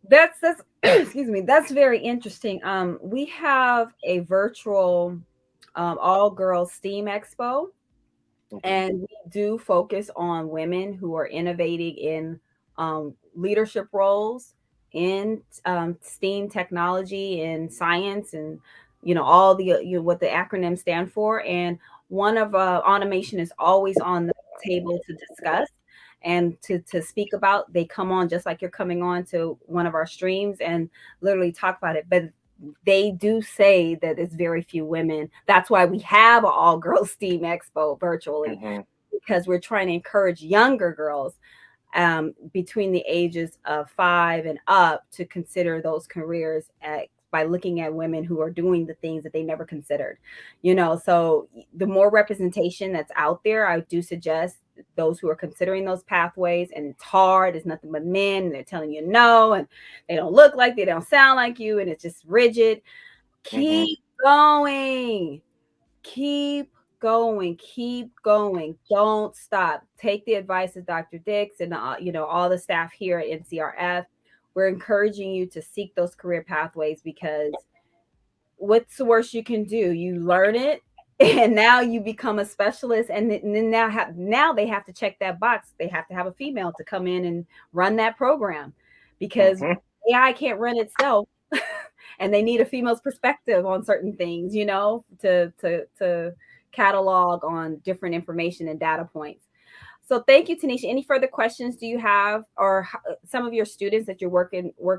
That's excuse me, that's very interesting. We have a virtual all girls STEAM expo, Mm-hmm. and we do focus on women who are innovating in leadership roles in STEAM technology and science, and all the what the acronyms stand for. And one of automation is always on the table to discuss and to speak about. They come on just like you're coming on to one of our streams and literally talk about it. But they do say that it's very few women. That's why we have an all girls STEAM expo virtually, Mm-hmm. because we're trying to encourage younger girls between the ages of 5 and up to consider those careers by looking at women who are doing the things that they never considered. So the more representation that's out there, I do suggest those who are considering those pathways, and it's hard, it's nothing but men, and they're telling you no, and they don't look like, they don't sound like you, and it's just rigid. Mm-hmm. Keep going. Keep going. Keep going. Don't stop. Take the advice of Dr. Dix and all the staff here at NCRF. We're encouraging you to seek those career pathways, because what's the worst you can do? You learn it, and now you become a specialist, and then now they have to check that box. They have to have a female to come in and run that program, because Mm-hmm. AI can't run itself. And they need a female's perspective on certain things, to catalog on different information and data points. So thank you, Tanisha. Any further questions do you have, or some of your students that you work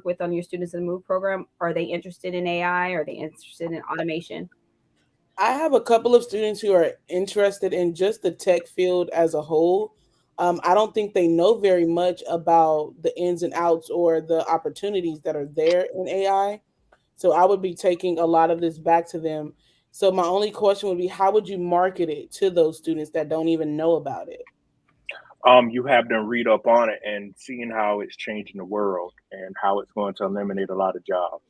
with on your Students in the Move program, are they interested in AI? Are they interested in automation? I have a couple of students who are interested in just the tech field as a whole. I don't think they know very much about the ins and outs or the opportunities that are there in AI. So I would be taking a lot of this back to them. So my only question would be, how would you market it to those students that don't even know about it? You have them read up on it and seeing how it's changing the world and how it's going to eliminate a lot of jobs.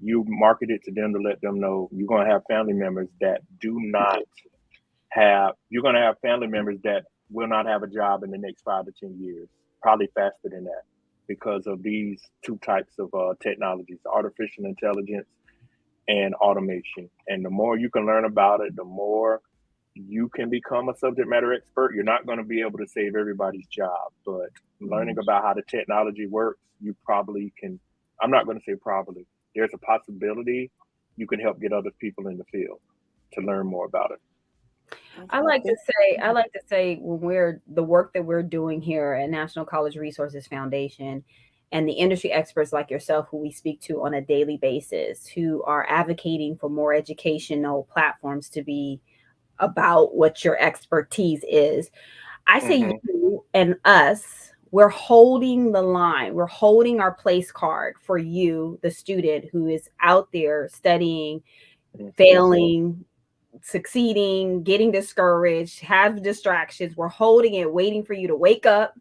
You market it to them to let them know you're going to have family members that do not you're going to have family members that will not have a job in the next 5 to 10 years, probably faster than that, because of these two types of technologies: artificial intelligence and automation. And the more you can learn about it, the more you can become a subject matter expert. You're not going to be able to save everybody's job, but learning about how the technology works, you probably can. I'm not going to say probably. There's a possibility you can help get other people in the field to learn more about it. I Okay, like to say, when we're the work that we're doing here at National College Resources Foundation, and the industry experts like yourself who we speak to on a daily basis, who are advocating for more educational platforms to be about what your expertise is. I say Mm-hmm. you and us, we're holding the line. We're holding our place card for you, the student who is out there studying, Mm-hmm. failing, succeeding, getting discouraged, have distractions. We're holding it, waiting for you to wake up,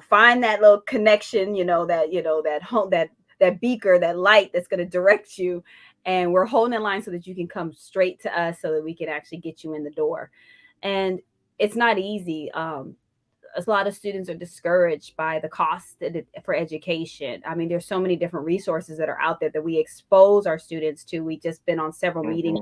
find that little connection, that home, that beaker, that light that's going to direct you. And we're holding the line so that you can come straight to us, so that we can actually get you in the door. And it's not easy. A lot of students are discouraged by the cost for education. I mean, there's so many different resources that are out there that we expose our students to. We just been on several meetings,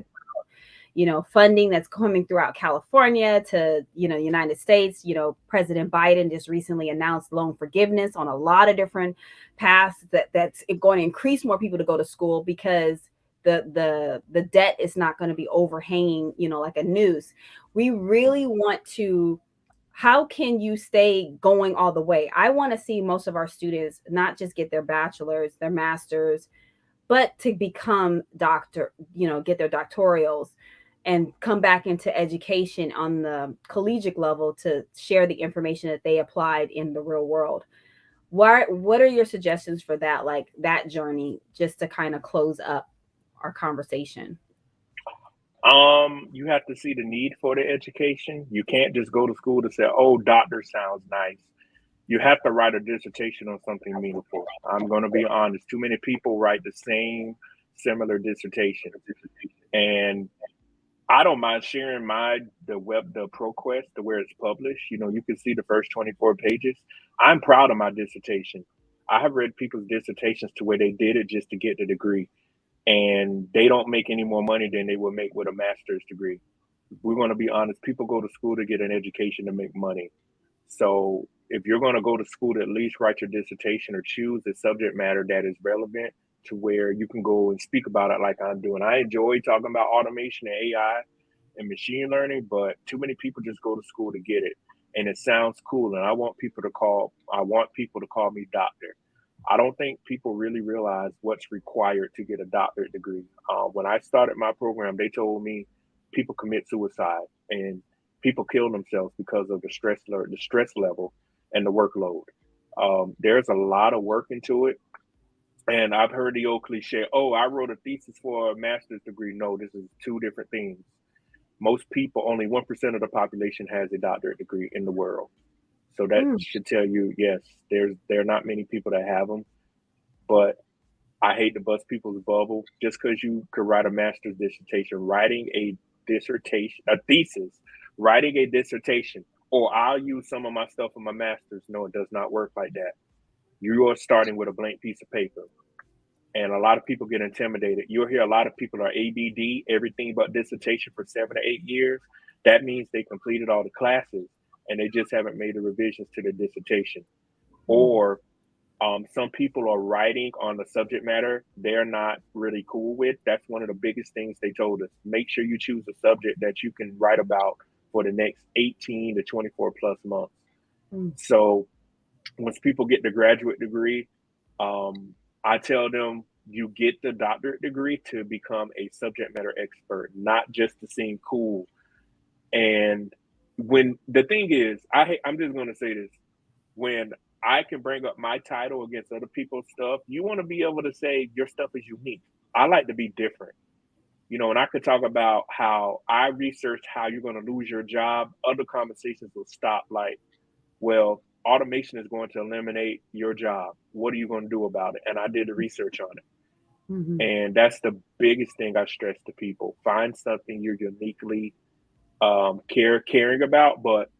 Mm-hmm. funding that's coming throughout California to, United States. President Biden just recently announced loan forgiveness on a lot of different paths that's going to increase more people to go to school, because the debt is not going to be overhanging, like a noose. We really want to, how can you stay going all the way? I want to see most of our students not just get their bachelor's, their master's, but to become doctor, get their doctorals and come back into education on the collegiate level to share the information that they applied in the real world. What are your suggestions for that, like that journey, just to kind of close up our conversation? You have to see the need for the education. You can't just go to school to say, "Oh, doctor sounds nice." You have to write a dissertation on something meaningful. I'm going to be honest. Too many people write the same similar dissertation, and I don't mind sharing the ProQuest to where it's published. You can see the first 24 pages. I'm proud of my dissertation. I have read people's dissertations to where they did it just to get the degree, and they don't make any more money than they would make with a master's degree. We're going to be honest. People go to school to get an education to make money. So if you're going to go to school to at least write your dissertation or choose a subject matter that is relevant to where you can go and speak about it like I'm doing. I enjoy talking about automation and AI and machine learning, but too many people just go to school to get it. And it sounds cool. And I want people to call me doctor. I don't think people really realize what's required to get a doctorate degree. When I started my program, they told me people commit suicide and people kill themselves because of the stress level and the workload. There's a lot of work into it. And I've heard the old cliche, oh, I wrote a thesis for a master's degree. No, this is two different things. Most people, only 1% of the population has a doctorate degree in the world. So that should tell you, yes, there are not many people that have them. But I hate to bust people's bubble. Just because you could write a master's dissertation, writing a dissertation, or I'll use some of my stuff in my master's. No, it does not work like that. You are starting with a blank piece of paper. And a lot of people get intimidated. You'll hear a lot of people are ABD, everything but dissertation for 7 to 8 years. That means they completed all the classes and they just haven't made the revisions to the dissertation. Or some people are writing on the subject matter they're not really cool with. That's one of the biggest things they told us. Make sure you choose a subject that you can write about for the next 18 to 24 plus months. So once people get the graduate degree, I tell them you get the doctorate degree to become a subject matter expert, not just to seem cool. And when the thing is, I'm just going to say this, when I can bring up my title against other people's stuff, you want to be able to say your stuff is unique. I like to be different. And I could talk about how I researched how you're going to lose your job. Other conversations will stop like, well, automation is going to eliminate your job. What are you going to do about it? And I did the research on it. And that's the biggest thing I stress to people. Find something you're uniquely caring about, but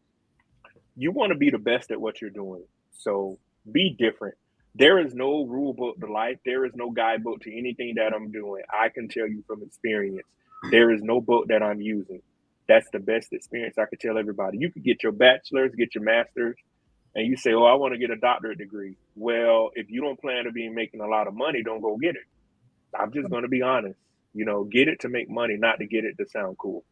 you want to be the best at what you're doing. So be different. There is no rule book to life. There is no guidebook to anything that I'm doing. I can tell you from experience, there is no book that I'm using. That's the best experience I could tell everybody. You could get your bachelor's, get your master's, and you say, oh, I want to get a doctorate degree. Well, if you don't plan to be making a lot of money, don't go get it. I'm just going to be honest. Get it to make money, not to get it to sound cool.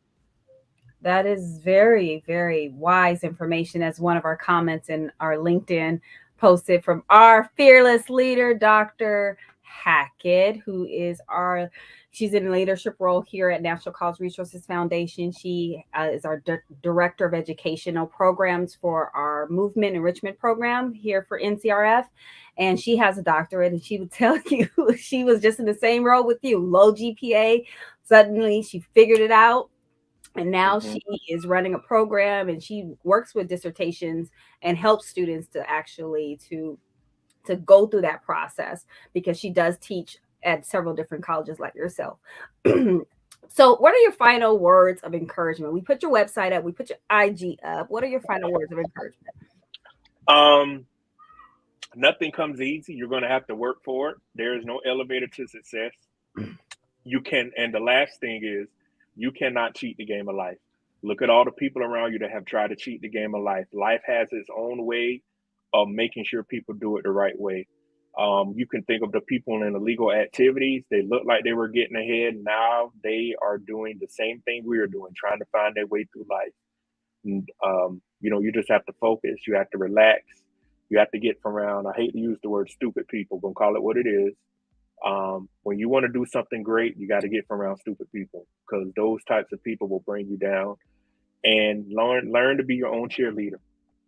That is very, very wise information. As one of our comments in our LinkedIn posted from our fearless leader, Dr. Hackett, she's in a leadership role here at National College Resources Foundation. She is our director of educational programs for our movement enrichment program here for NCRF. And she has a doctorate, and she would tell you she was just in the same role with you, low GPA. Suddenly she figured it out. And now she is running a program, and she works with dissertations and helps students to actually to go through that process, because she does teach at several different colleges like yourself. So what are your final words of encouragement? We put your website up, we put your IG up. What are your final words of encouragement? Nothing comes easy. You're going to have to work for it. There is no elevator to success. And the last thing is, you cannot cheat the game of life. Look at all the people around you that have tried to cheat the game of life. Life has its own way of making sure people do it the right way. You can think of the people in illegal activities. They look like they were getting ahead. Now they are doing the same thing we are doing, trying to find their way through life. And, you just have to focus. You have to relax. You have to get from around, I hate to use the word stupid people, but call it what it is. When you want to do something great, you got to get from around stupid people, because those types of people will bring you down. And learn to be your own cheerleader.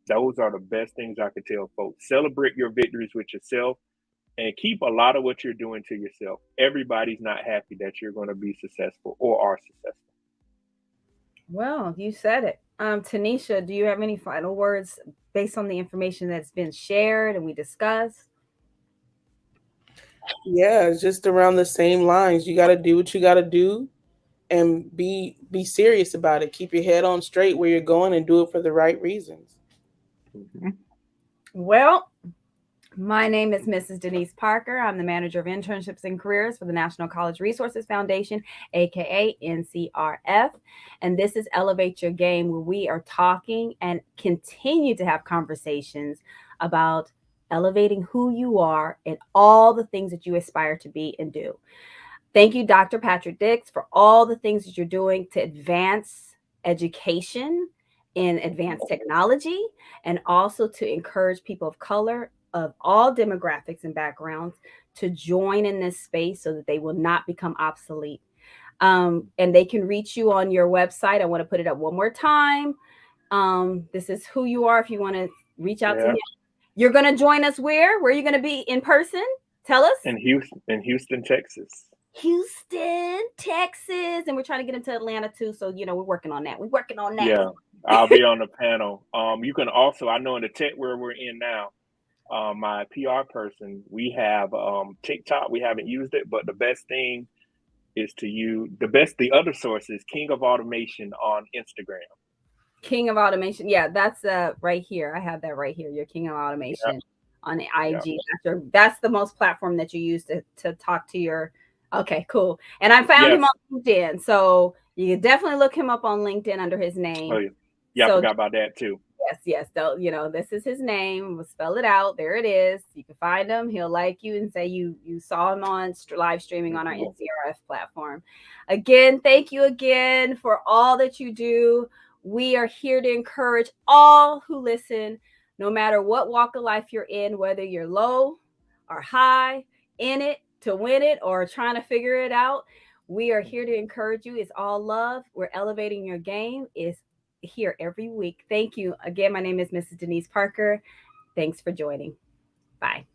Those are the best things I could tell folks. Celebrate your victories with yourself, and keep a lot of what you're doing to yourself. Everybody's not happy that you're going to be successful or are successful. Well, you said it. Tanisha, do you have any final words based on the information that's been shared and we discussed? Yeah, it's just around the same lines. You got to do what you got to do, and be serious about it. Keep your head on straight where you're going, and do it for the right reasons. Well, My name is Mrs. Denise Parker. I'm the manager of internships and careers for the National College Resources Foundation, aka NCRF. And this is Elevate Your Game, where we are talking and continue to have conversations about elevating who you are and all the things that you aspire to be and do. Thank you, Dr. Patrick Dix, for all the things that you're doing to advance education in advanced technology and also to encourage people of color of all demographics and backgrounds to join in this space so that they will not become obsolete. And they can reach you on your website. I want to put it up one more time. This is who you are if you want to reach out to Yeah. him. You're going to join us where? Where are you going to be in person? Tell us. In Houston, Texas. Houston, Texas, and we're trying to get him to Atlanta too. So we're working on that. We're working on that. Yeah, I'll be on the panel. You can also, I know in the tech where we're in now, my PR person, we have TikTok. We haven't used it, but the best thing is to use the other source is King of Automation on Instagram. King of Automation. Yeah, that's right here. I have that right here. Your King of Automation Yep, on the yep. IG. That's the most platform that you use to talk to your. Okay, cool. And I found him Yes. on LinkedIn, so you can definitely look him up on LinkedIn under his Oh, name. yeah, I So forgot about that too. yes. This is his name. We'll spell it out. There it is. You can find him. He'll like you and say you saw him on live streaming on our Mhm. NCRF platform. Again, thank you again for all that you do. We are here to encourage all who listen, no matter what walk of life you're in, whether you're low or high, in it to win it or trying to figure it out. We are here to encourage you. It's all love. We're elevating your game. Is here every week. Thank you. Again, my name is Mrs. Denise Parker. Thanks for joining. Bye.